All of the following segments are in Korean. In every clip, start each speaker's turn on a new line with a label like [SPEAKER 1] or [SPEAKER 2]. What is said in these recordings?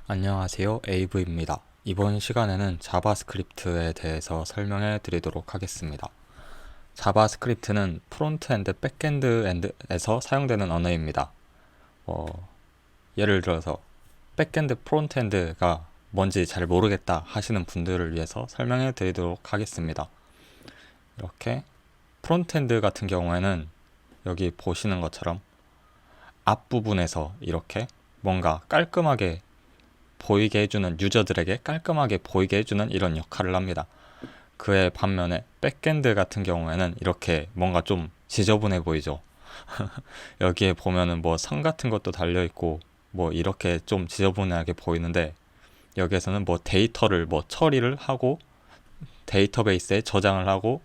[SPEAKER 1] 안녕하세요. 에이브입니다. 이번 시간에는 자바스크립트에 대해서 설명해 드리도록 하겠습니다. 자바스크립트는 프론트엔드, 백엔드에서 사용되는 언어입니다. 예를 들어서 백엔드, 프론트엔드가 뭔지 잘 모르겠다 하시는 분들을 위해서 설명해 드리도록 하겠습니다. 이렇게 프론트엔드 같은 경우에는 여기 보시는 것처럼 앞부분에서 이렇게 뭔가 깔끔하게 보이게 해주는, 유저들에게 깔끔하게 보이게 해주는 이런 역할을 합니다. 그의 반면에 백엔드 같은 경우에는 이렇게 뭔가 좀 지저분해 보이죠. 여기에 보면은 뭐 선 같은 것도 달려 있고 뭐 이렇게 좀 지저분하게 보이는데, 여기에서는 뭐 데이터를 뭐 처리를 하고 데이터베이스에 저장을 하고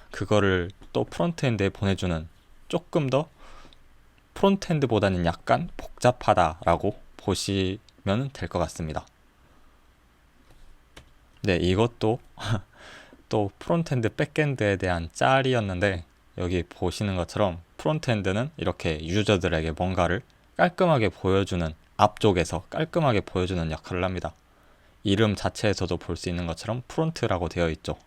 [SPEAKER 1] 그거를 또 프론트엔드에 보내주는, 조금 더 프론트엔드보다는 약간 복잡하다라고 보시면 될 것 같습니다. 네, 이것도 또 프론트엔드, 백엔드에 대한 짤이었는데, 여기 보시는 것처럼 프론트엔드는 이렇게 유저들에게 뭔가를 깔끔하게 보여주는, 앞쪽에서 깔끔하게 보여주는 역할을 합니다. 이름 자체에서도 볼 수 있는 것처럼 프론트라고 되어 있죠.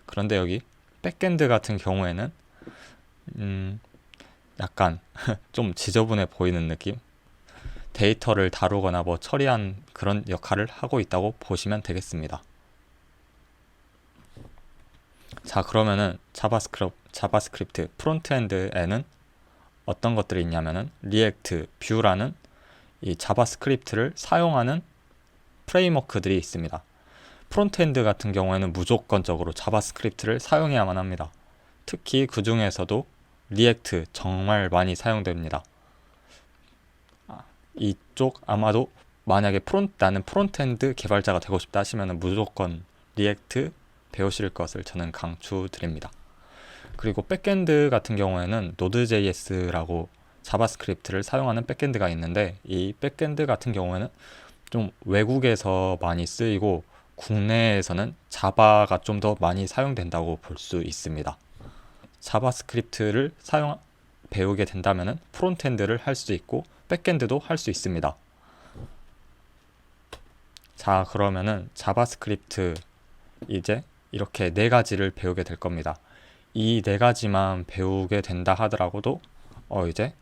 [SPEAKER 1] 그런데 여기 백엔드 같은 경우에는 약간 좀 지저분해 보이는 느낌? 데이터를 다루거나 뭐 처리한 그런 역할을 하고 있다고 보시면 되겠습니다. 자, 그러면은 자바스크립트 프론트엔드에는 어떤 것들이 있냐면은 리액트, 뷰라는 이 자바스크립트를 사용하는 프레임워크들이 있습니다. 프론트엔드 같은 경우에는 무조건적으로 자바스크립트를 사용해야만 합니다. 특히 그 중에서도 리액트 정말 많이 사용됩니다. 이쪽 아마도 만약에 나는 프론트엔드 개발자가 되고 싶다 하시면 무조건 리액트 배우실 것을 저는 강추드립니다. 그리고 백엔드 같은 경우에는 노드.js라고 자바스크립트를 사용하는 백엔드가 있는데, 이 백엔드 같은 경우에는 좀 외국에서 많이 쓰이고 국내에서는 자바가 좀 더 많이 사용된다고 볼 수 있습니다. 자바스크립트를 배우게 된다면 프론트엔드를 할 수 있고 백엔드도 할 수 있습니다. 자, 그러면은 자바스크립트 이제 이렇게 네 가지를 배우게 될 겁니다. 이 네 가지만 배우게 된다 하더라도 이제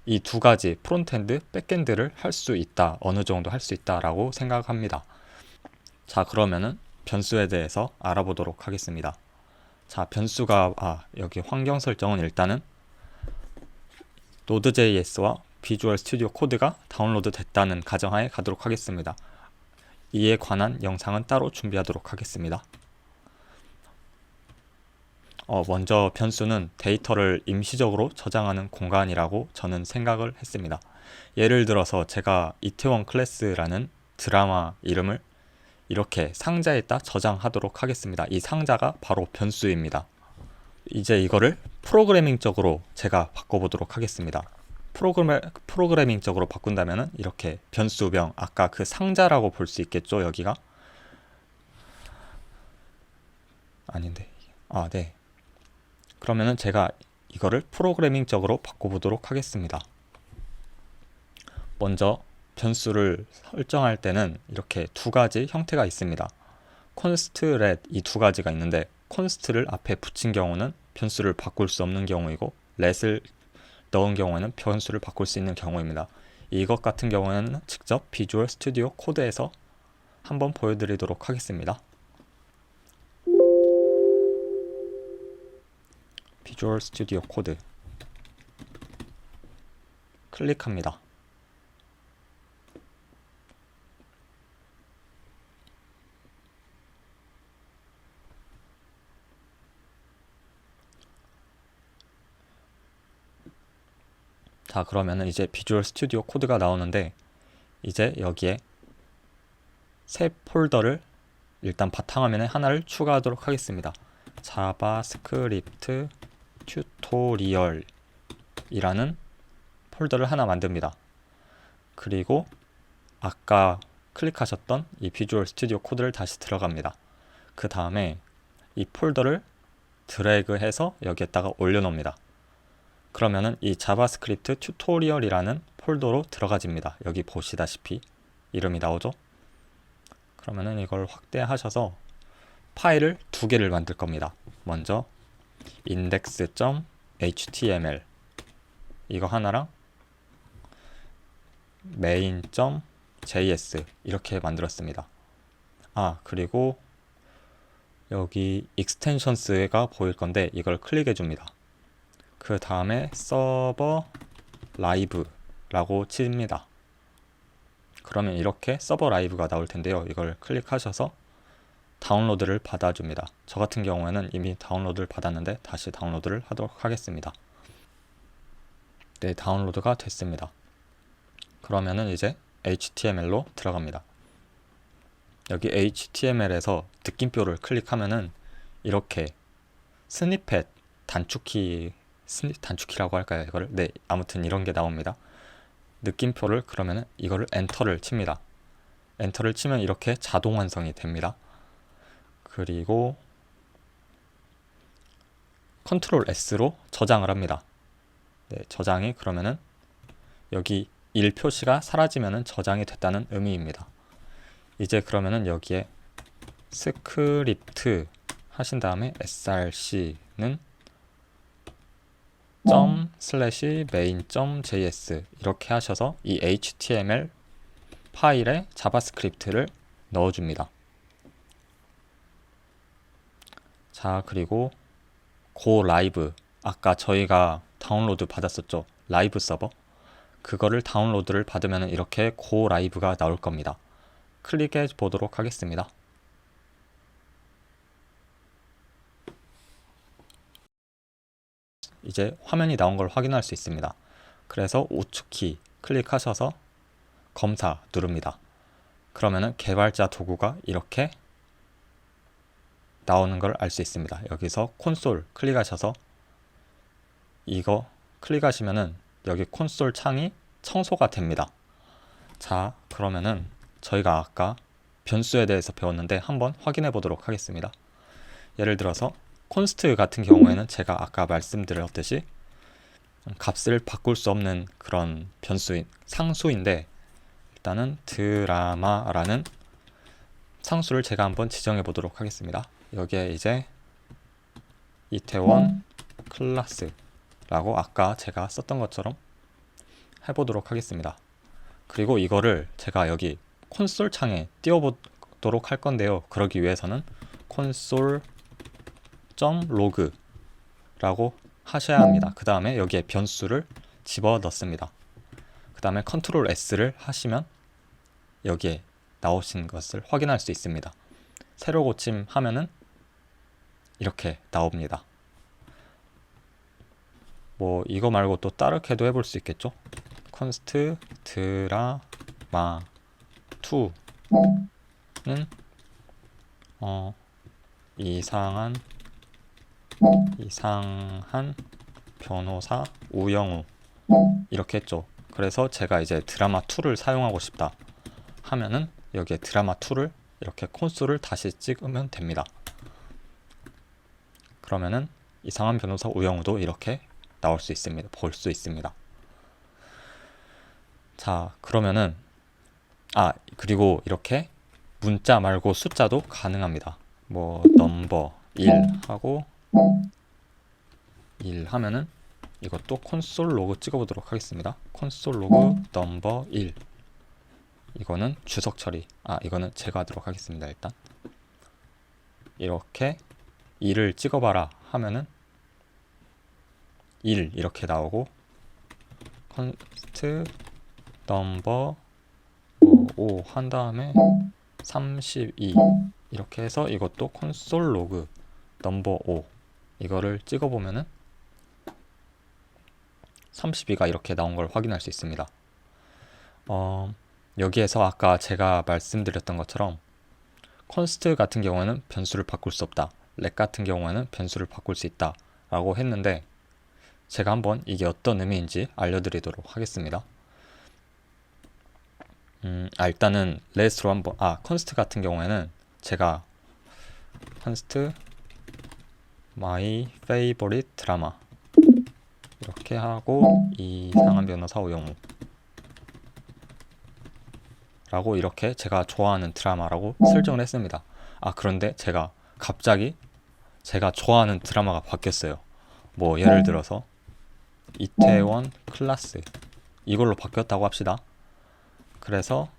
[SPEAKER 1] 이 두 가지 프론트엔드, 백엔드를 할 수 있다, 어느 정도 할 수 있다라고 생각합니다. 자, 그러면은 변수에 대해서 알아보도록 하겠습니다. 자, 여기 환경 설정은 일단은 노드.js와 비주얼 스튜디오 코드가 다운로드 됐다는 가정하에 가도록 하겠습니다. 이에 관한 영상은 따로 준비하도록 하겠습니다. 먼저 변수는 데이터를 임시적으로 저장하는 공간이라고 저는 생각을 했습니다. 예를 들어서 제가 이태원 클래스라는 드라마 이름을 이렇게 상자에다 저장하도록 하겠습니다. 이 상자가 바로 변수입니다. 이제 이거를 프로그래밍적으로 제가 바꿔보도록 하겠습니다. 프로그래밍적으로 바꾼다면 이렇게 변수명, 아까 그 상자라고 볼 수 있겠죠, 여기가? 아닌데. 네. 그러면은 제가 이거를 프로그래밍적으로 바꿔보도록 하겠습니다. 먼저 변수를 설정할 때는 이렇게 두 가지 형태가 있습니다. const, let 이 두 가지가 있는데, const를 앞에 붙인 경우는 변수를 바꿀 수 없는 경우이고, let을 넣은 경우에는 변수를 바꿀 수 있는 경우입니다. 이것 같은 경우에는 직접 비주얼 스튜디오 코드에서 한번 보여드리도록 하겠습니다. 비주얼 스튜디오 코드 클릭합니다. 자, 그러면은 이제 비주얼 스튜디오 코드가 나오는데, 이제 여기에 새 폴더를 일단 바탕화면에 하나를 추가하도록 하겠습니다. 자바스크립트 튜토리얼이라는 폴더를 하나 만듭니다. 그리고 아까 클릭하셨던 이 비주얼 스튜디오 코드를 다시 들어갑니다. 그 다음에 이 폴더를 드래그해서 여기에다가 올려놓습니다. 그러면은 이 자바스크립트 튜토리얼이라는 폴더로 들어가집니다. 여기 보시다시피 이름이 나오죠. 그러면은 이걸 확대하셔서 파일을 두 개를 만들 겁니다. 먼저 index.html 이거 하나랑 main.js 이렇게 만들었습니다. 그리고 여기 extensions가 보일 건데 이걸 클릭해 줍니다. 그 다음에 서버 라이브라고 칩니다. 그러면 이렇게 서버 라이브가 나올 텐데요. 이걸 클릭하셔서 다운로드를 받아줍니다. 저 같은 경우에는 이미 다운로드를 받았는데 다시 다운로드를 하도록 하겠습니다. 네, 다운로드가 됐습니다. 그러면은 이제 HTML로 들어갑니다. 여기 HTML에서 느낌표를 클릭하면은 이렇게 스니펫 단축키라고 할까요? 이거를? 네, 아무튼 이런 게 나옵니다. 느낌표를 그러면은 이거를 엔터를 칩니다. 엔터를 치면 이렇게 자동 완성이 됩니다. 그리고 컨트롤 S로 저장을 합니다. 네, 저장이 그러면은 여기 1 표시가 사라지면은 저장이 됐다는 의미입니다. 이제 그러면은 여기에 스크립트 하신 다음에 src는 ./main.js 이렇게 하셔서 이 HTML 파일에 자바스크립트를 넣어줍니다. 자, 그리고 고 라이브 아까 저희가 다운로드 받았었죠. 라이브 서버 그거를 다운로드를 받으면 이렇게 고 라이브가 나올 겁니다. 클릭해 보도록 하겠습니다. 이제 화면이 나온 걸 확인할 수 있습니다. 그래서 우측키 클릭하셔서 검사 누릅니다. 그러면은 개발자 도구가 이렇게 나오는 걸 알 수 있습니다. 여기서 콘솔 클릭하셔서 이거 클릭하시면은 여기 콘솔 창이 청소가 됩니다. 자, 그러면은 저희가 아까 변수에 대해서 배웠는데 한번 확인해 보도록 하겠습니다. 예를 들어서 콘스트 같은 경우에는 제가 아까 말씀드렸듯이 값을 바꿀 수 없는 그런 상수인데 일단은 드라마라는 상수를 제가 한번 지정해 보도록 하겠습니다. 여기에 이제 이태원 클래스라고 아까 제가 썼던 것처럼 해보도록 하겠습니다. 그리고 이거를 제가 여기 콘솔 창에 띄워보도록 할 건데요. 그러기 위해서는 console.log라고 하셔야 합니다. 그 다음에 여기에 변수를 집어넣습니다. 그 다음에 컨트롤 S를 하시면 여기에 나오신 것을 확인할 수 있습니다. 새로 고침하면은 이렇게 나옵니다. 뭐 이거 말고 또 다르게도 해볼 수 있겠죠? const 드라마 2는 이상한 변호사 우영우 이렇게 했죠. 그래서 제가 이제 드라마 2를 사용하고 싶다 하면은 여기에 드라마 2를 이렇게 콘솔을 다시 찍으면 됩니다. 그러면은 이상한 변호사 우영우도 이렇게 나올 수 있습니다. 볼 수 있습니다. 자, 그러면은 그리고 이렇게 문자 말고 숫자도 가능합니다. 뭐 넘버 1 하고 1 하면은 이것도 콘솔 로그 찍어보도록 하겠습니다. 콘솔 로그 넘버 1 이거는 주석 처리 이거는 제가 하도록 하겠습니다. 일단 이렇게 1을 찍어봐라 하면은 1 이렇게 나오고 컨스트 넘버 5 한 다음에 32 이렇게 해서 이것도 콘솔 로그 넘버 5 이거를 찍어보면은 32가 이렇게 나온 걸 확인할 수 있습니다. 여기에서 아까 제가 말씀드렸던 것처럼 const 같은 경우에는 변수를 바꿀 수 없다. 렉 같은 경우에는 변수를 바꿀 수 있다 라고 했는데 제가 한번 이게 어떤 의미인지 알려드리도록 하겠습니다. 일단은 let으로 한번 const 같은 경우에는 제가 const my favorite drama 이렇게 하고 이상한 변호사 우영우 라고 이렇게 제가 좋아하는 드라마라고 설정을 했습니다. 그런데 제가 갑자기 제가 좋아하는 드라마가 바뀌었어요. 뭐 예를 들어서 이태원 클라스 이걸로 바뀌었다고 합시다. 그래서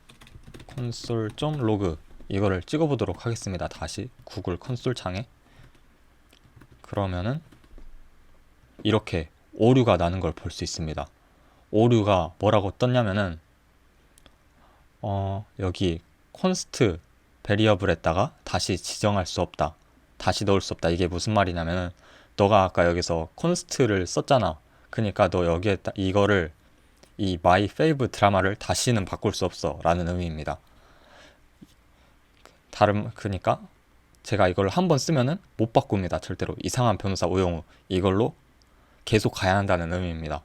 [SPEAKER 1] 콘솔 좀 로그 이거를 찍어보도록 하겠습니다. 다시 구글 콘솔 창에. 그러면은 이렇게 오류가 나는 걸 볼 수 있습니다. 오류가 뭐라고 떴냐면은 여기 콘스트 베리어블에다가 다시 지정할 수 없다, 다시 넣을 수 없다. 이게 무슨 말이냐면은 너가 아까 여기서 콘스트를 썼잖아. 그러니까 너 여기에 이거를 이 마이 페이브 드라마를 다시는 바꿀 수 없어 라는 의미입니다. 그러니까 제가 이걸 한번 쓰면은 못 바꿉니다. 절대로. 이상한 변호사 오영우 이걸로 계속 가야 한다는 의미입니다.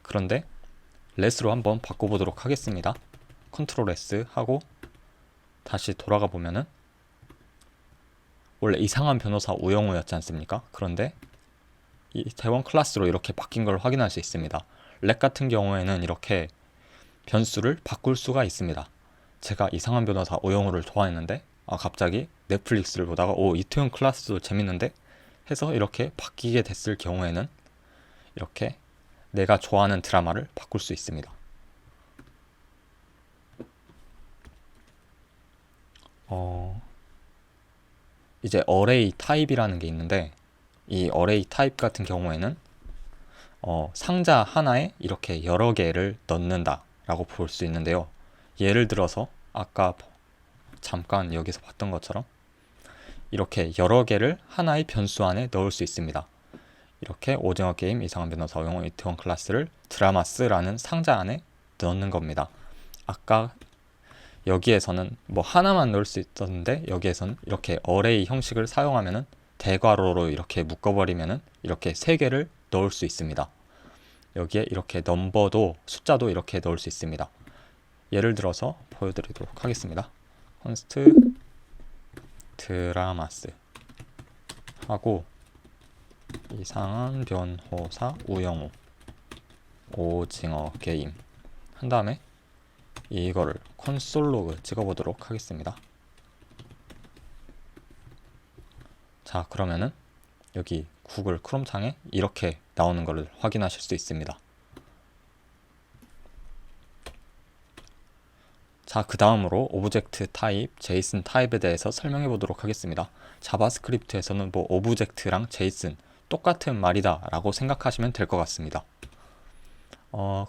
[SPEAKER 1] 그런데 레스로 한번 바꿔보도록 하겠습니다. 컨트롤 S 하고 다시 돌아가 보면은 원래 이상한 변호사 오영우였지 않습니까? 그런데 이태원 클라스로 이렇게 바뀐 걸 확인할 수 있습니다. 렉 같은 경우에는 이렇게 변수를 바꿀 수가 있습니다. 제가 이상한 변호사 오영우를 좋아했는데 갑자기 넷플릭스를 보다가 이태원 클라스도 재밌는데 해서 이렇게 바뀌게 됐을 경우에는 이렇게 내가 좋아하는 드라마를 바꿀 수 있습니다. 이제 어레이 타입이라는 게 있는데 이 어레이 타입 같은 경우에는 상자 하나에 이렇게 여러 개를 넣는다 라고 볼 수 있는데요. 예를 들어서 아까 잠깐 여기서 봤던 것처럼 이렇게 여러 개를 하나의 변수 안에 넣을 수 있습니다. 이렇게 오징어 게임, 이상한 변호사 오영우, 이태원 클라스를 드라마스라는 상자 안에 넣는 겁니다. 아까 여기에서는 뭐 하나만 넣을 수 있었는데 여기에서는 이렇게 어레이 형식을 사용하면은 대괄호로 이렇게 묶어버리면은 이렇게 3개를 넣을 수 있습니다. 여기에 이렇게 넘버도 숫자도 이렇게 넣을 수 있습니다. 예를 들어서 보여드리도록 하겠습니다. 콘스트 드라마스 하고 이상한 변호사 우영우 오징어 게임 한 다음에 이거를 콘솔 로그 찍어보도록 하겠습니다. 자, 그러면은 여기 구글 크롬 창에 이렇게 나오는 것을 확인하실 수 있습니다. 자, 그 다음으로 오브젝트 타입, 제이슨 타입에 대해서 설명해 보도록 하겠습니다. 자바스크립트에서는 뭐 오브젝트랑 제이슨 똑같은 말이다 라고 생각하시면 될 것 같습니다.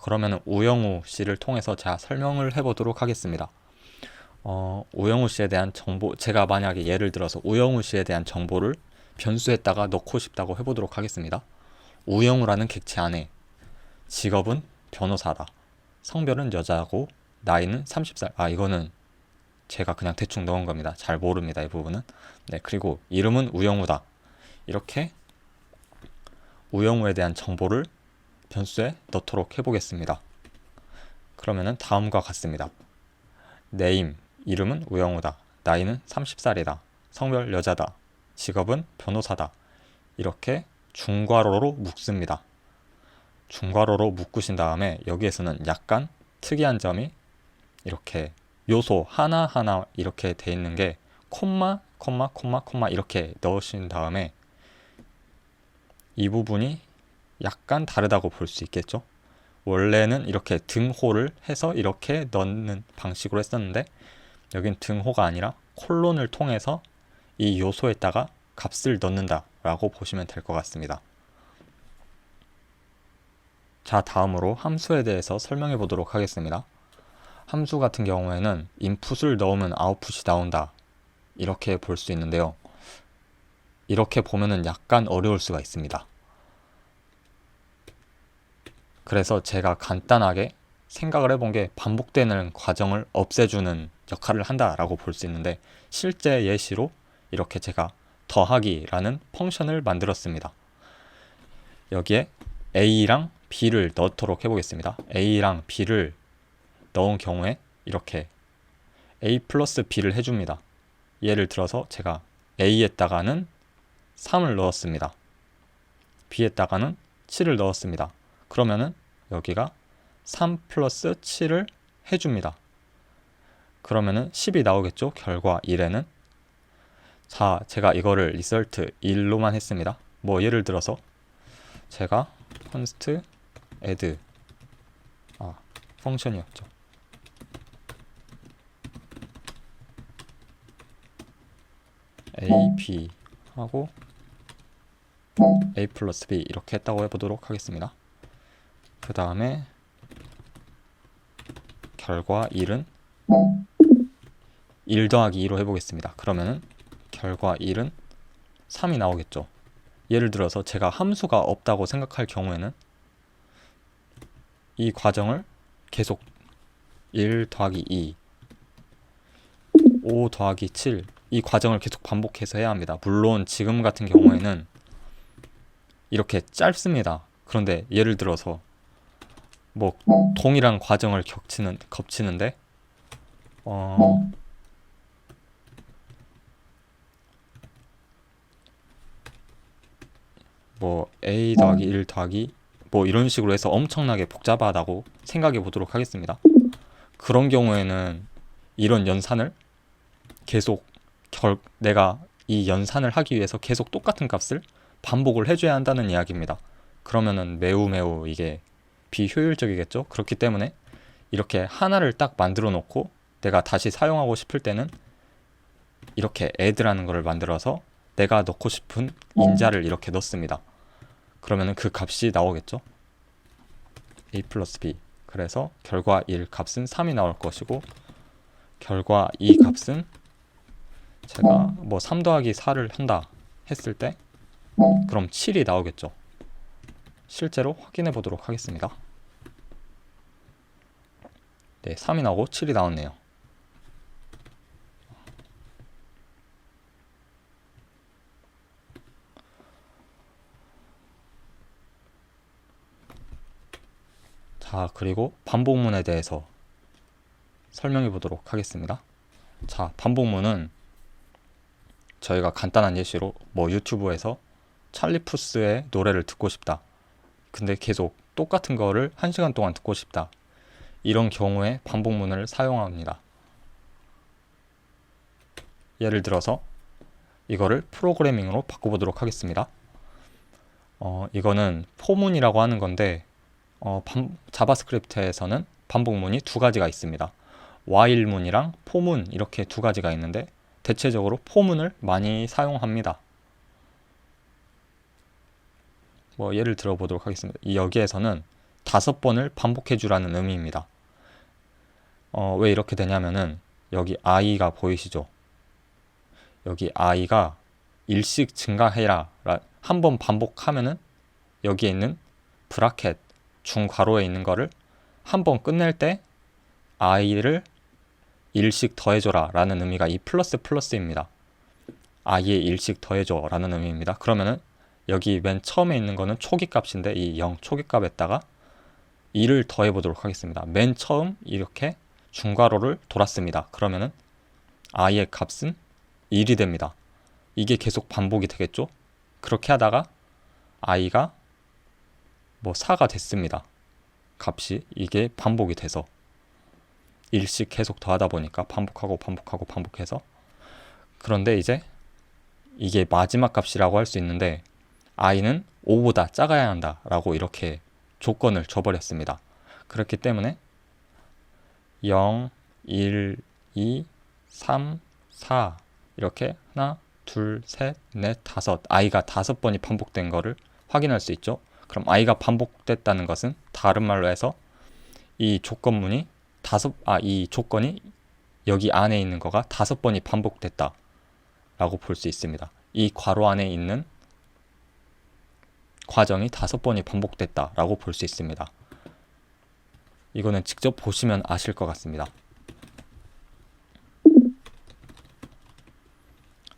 [SPEAKER 1] 그러면 우영우 씨를 통해서 제가 설명을 해보도록 하겠습니다. 우영우 씨에 대한 정보, 제가 만약에 예를 들어서 우영우 씨에 대한 정보를 변수에다가 넣고 싶다고 해보도록 하겠습니다. 우영우라는 객체 안에 직업은 변호사다, 성별은 여자고 나이는 30살. 이거는 제가 그냥 대충 넣은 겁니다. 잘 모릅니다, 이 부분은. 네, 그리고 이름은 우영우다. 이렇게 우영우에 대한 정보를 변수에 넣도록 해보겠습니다. 그러면은 다음과 같습니다. 네임, 이름은 우영우다. 나이는 30살이다. 성별 여자다. 직업은 변호사다. 이렇게 중괄호로 묶습니다. 중괄호로 묶으신 다음에 여기에서는 약간 특이한 점이 이렇게 요소 하나하나 이렇게 돼 있는 게 콤마, 콤마, 콤마, 콤마 이렇게 넣으신 다음에 이 부분이 약간 다르다고 볼 수 있겠죠. 원래는 이렇게 등호를 해서 이렇게 넣는 방식으로 했었는데 여긴 등호가 아니라 콜론을 통해서 이 요소에다가 값을 넣는다 라고 보시면 될 것 같습니다. 자, 다음으로 함수에 대해서 설명해 보도록 하겠습니다. 함수 같은 경우에는 인풋을 넣으면 아웃풋이 나온다 이렇게 볼 수 있는데요. 이렇게 보면은 약간 어려울 수가 있습니다. 그래서 제가 간단하게 생각을 해본 게 반복되는 과정을 없애주는 역할을 한다라고 볼 수 있는데 실제 예시로 이렇게 제가 더하기라는 펑션을 만들었습니다. 여기에 A랑 B를 넣도록 해보겠습니다. A랑 B를 넣은 경우에 이렇게 A 플러스 B를 해줍니다. 예를 들어서 제가 A에다가는 3을 넣었습니다. B에다가는 7을 넣었습니다. 그러면은 여기가 3 플러스 7을 해줍니다. 그러면은 10이 나오겠죠? 결과 1에는. 자, 제가 이거를 result 1로만 했습니다. 뭐 예를 들어서 제가 const add 펑션이었죠. a, b 하고 a 플러스 b 이렇게 했다고 해보도록 하겠습니다. 그 다음에 결과 1은 1 더하기 2로 해보겠습니다. 그러면은 결과 1은 3이 나오겠죠. 예를 들어서 제가 함수가 없다고 생각할 경우에는 이 과정을 계속 1 더하기 2, 5 더하기 7 이 과정을 계속 반복해서 해야 합니다. 물론 지금 같은 경우에는 이렇게 짧습니다. 그런데 예를 들어서 뭐 동일한 과정을 겹치는데 뭐 a 더하기 1 더하기 뭐 이런 식으로 해서 엄청나게 복잡하다고 생각해 보도록 하겠습니다. 그런 경우에는 이런 연산을 계속 내가 이 연산을 하기 위해서 계속 똑같은 값을 반복을 해줘야 한다는 이야기입니다. 그러면은 매우 이게 비효율적이겠죠. 그렇기 때문에 이렇게 하나를 딱 만들어 놓고 내가 다시 사용하고 싶을 때는 이렇게 add라는 거를 만들어서 내가 넣고 싶은 인자를 이렇게 넣습니다. 그러면은 그 값이 나오겠죠. a 플러스 b. 그래서 결과 1 값은 3이 나올 것이고 결과 2 값은 제가 뭐 3 더하기 4를 한다 했을 때 그럼 7이 나오겠죠. 실제로 확인해 보도록 하겠습니다. 네, 3이 나오고 7이 나왔네요. 자, 그리고 반복문에 대해서 설명해 보도록 하겠습니다. 자, 반복문은 저희가 간단한 예시로 뭐 유튜브에서 찰리 푸스의 노래를 듣고 싶다. 근데 계속 똑같은 거를 1시간 동안 듣고 싶다. 이런 경우에 반복문을 사용합니다. 예를 들어서 이거를 프로그래밍으로 바꿔보도록 하겠습니다. 이거는 포문이라고 하는 건데 자바스크립트에서는 반복문이 두 가지가 있습니다. while문이랑 포문 이렇게 두 가지가 있는데 대체적으로 포문을 많이 사용합니다. 뭐 예를 들어보도록 하겠습니다. 여기에서는 5번을 반복해 주라는 의미입니다. 왜 이렇게 되냐면은 여기 i가 보이시죠? 여기 i가 일씩 증가해라 한 번 반복하면은 여기에 있는 브라켓 중괄호에 있는 거를 한 번 끝낼 때 i를 일씩 더해줘라 라는 의미가 이 플러스입니다. i에 일씩 더해줘 라는 의미입니다. 그러면은 여기 맨 처음에 있는 거는 초기 값인데 이 0 초기 값에다가 2를 더해 보도록 하겠습니다. 맨 처음 이렇게 중괄호를 돌았습니다. 그러면은 i의 값은 1이 됩니다. 이게 계속 반복이 되겠죠? 그렇게 하다가 i가 뭐 4가 됐습니다. 값이 이게 반복이 돼서 1씩 계속 더하다 보니까 반복해서 그런데 이제 이게 마지막 값이라고 할 수 있는데 i는 5보다 작아야 한다 라고 이렇게 조건을 줘버렸습니다. 그렇기 때문에 0, 1, 2, 3, 4 이렇게 하나, 둘, 셋, 넷, 다섯 i가 5번이 반복된 거를 확인할 수 있죠. 그럼 i가 반복됐다는 것은 다른 말로 해서 이 조건문이 이 조건이 여기 안에 있는 거가 5번이 반복됐다 라고 볼 수 있습니다. 이 괄호 안에 있는 과정이 5번이 반복됐다 라고 볼 수 있습니다. 이거는 직접 보시면 아실 것 같습니다.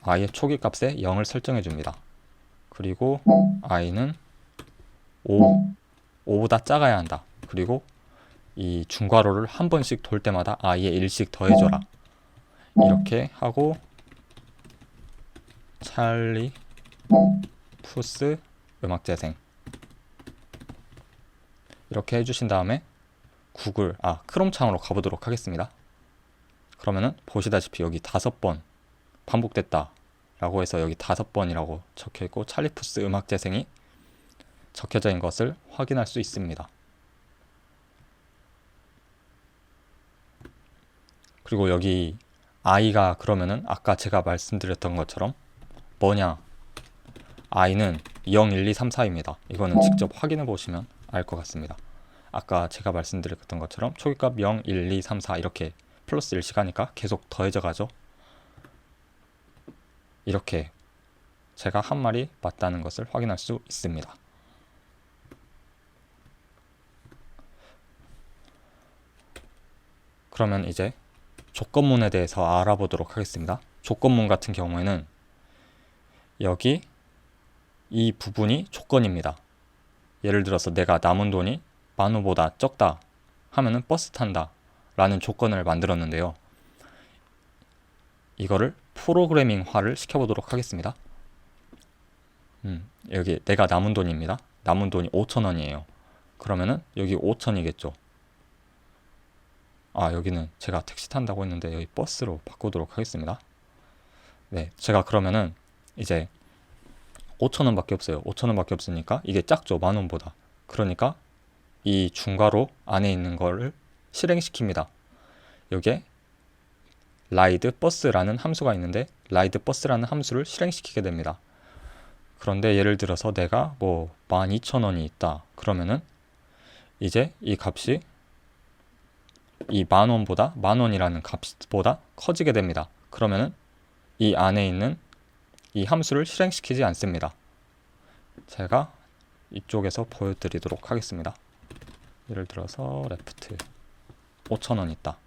[SPEAKER 1] i의 초기 값에 0을 설정해 줍니다. 그리고 i는 5보다 작아야 한다. 그리고 이 중괄호를 한 번씩 돌 때마다 i에 1씩 더해줘라. 이렇게 하고 찰리 푸스 음악재생 이렇게 해주신 다음에 크롬 창으로 가보도록 하겠습니다. 그러면은 보시다시피 여기 5번 반복됐다 라고 해서 여기 5번이라고 적혀있고 찰리푸스 음악 재생이 적혀져 있는 것을 확인할 수 있습니다. 그리고 여기 i가 그러면은 아까 제가 말씀드렸던 것처럼 뭐냐, i는 0, 1, 2, 3, 4입니다. 이거는 직접 확인해 보시면 알 것 같습니다. 아까 제가 말씀드렸던 것처럼 초기값 0, 1, 2, 3, 4 이렇게 플러스 1씩 하니까 계속 더해져 가죠. 이렇게 제가 한 말이 맞다는 것을 확인할 수 있습니다. 그러면 이제 조건문에 대해서 알아보도록 하겠습니다. 조건문 같은 경우에는 여기 이 부분이 조건입니다. 예를 들어서 내가 남은 돈이 만원보다 적다 하면은 버스 탄다 라는 조건을 만들었는데요. 이거를 프로그래밍화를 시켜보도록 하겠습니다. 여기 내가 남은 돈입니다. 남은 돈이 5,000원이에요. 그러면은 여기 5,000이겠죠. 여기는 제가 택시 탄다고 했는데 여기 버스로 바꾸도록 하겠습니다. 네, 제가 그러면은 이제 5,000원밖에 없어요. 5,000원밖에 없으니까 이게 작죠, 만원보다. 그러니까 이 중괄호 안에 있는 거를 실행시킵니다. 여기에 ride 버스라는 함수가 있는데 ride 버스라는 함수를 실행시키게 됩니다. 그런데 예를 들어서 내가 뭐 12,000원이 있다 그러면은 이제 이 값이 이 만원이라는 값보다 커지게 됩니다. 그러면은 이 안에 있는 이 함수를 실행시키지 않습니다. 제가 이쪽에서 보여드리도록 하겠습니다. 예를 들어서 left 5,000원 있다.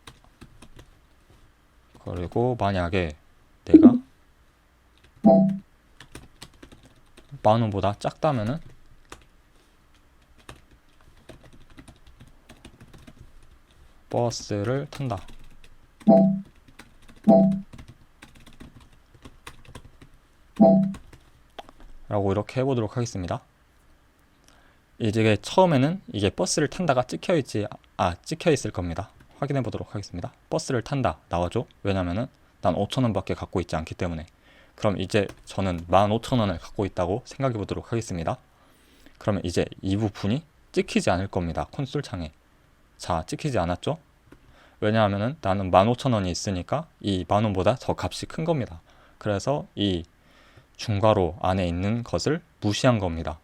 [SPEAKER 1] 그리고 만약에 내가 만원보다 작다면은 버스를 탄다. 라고 이렇게 해보도록 하겠습니다. 이제 처음에는 이게 버스를 탄다가 찍혀 있을 겁니다. 확인해 보도록 하겠습니다. 버스를 탄다 나와줘. 왜냐면은 난 5,000원밖에 갖고 있지 않기 때문에. 그럼 이제 저는 15,000원을 갖고 있다고 생각해 보도록 하겠습니다. 그러면 이제 이 부분이 찍히지 않을 겁니다. 콘솔 창에. 자, 찍히지 않았죠? 왜냐하면은 나는 15,000원이 있으니까 이 만원보다 더 값이 큰 겁니다. 그래서 이 중괄호 안에 있는 것을 무시한 겁니다.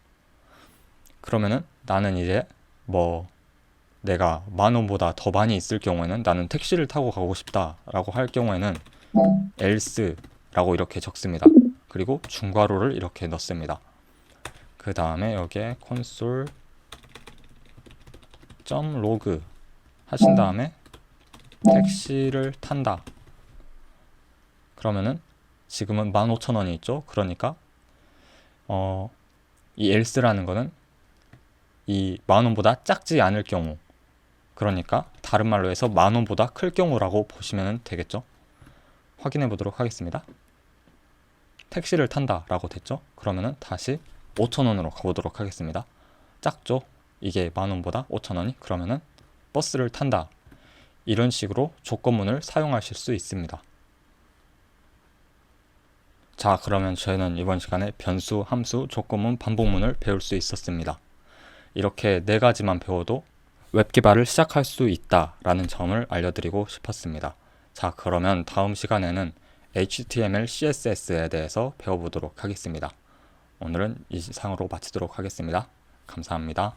[SPEAKER 1] 그러면은 나는 이제 뭐 내가 만원보다 더 많이 있을 경우에는 나는 택시를 타고 가고 싶다 라고 할 경우에는 else 라고 이렇게 적습니다. 그리고 중괄호를 이렇게 넣습니다. 그 다음에 여기에 console.log 하신 다음에 택시를 탄다. 그러면은 지금은 15,000원이 있죠. 그러니까 이 else라는 거는 이 만원보다 작지 않을 경우, 그러니까 다른 말로 해서 만원보다 클 경우라고 보시면 되겠죠. 확인해 보도록 하겠습니다. 택시를 탄다 라고 됐죠. 그러면은 다시 5,000원으로 가보도록 하겠습니다. 작죠. 이게 만원보다 5,000원이. 그러면은 버스를 탄다. 이런 식으로 조건문을 사용하실 수 있습니다. 자, 그러면 저희는 이번 시간에 변수, 함수, 조건문, 반복문을 배울 수 있었습니다. 이렇게 4가지만 배워도 웹 개발을 시작할 수 있다라는 점을 알려드리고 싶었습니다. 자, 그러면 다음 시간에는 HTML, CSS에 대해서 배워보도록 하겠습니다. 오늘은 이상으로 마치도록 하겠습니다. 감사합니다.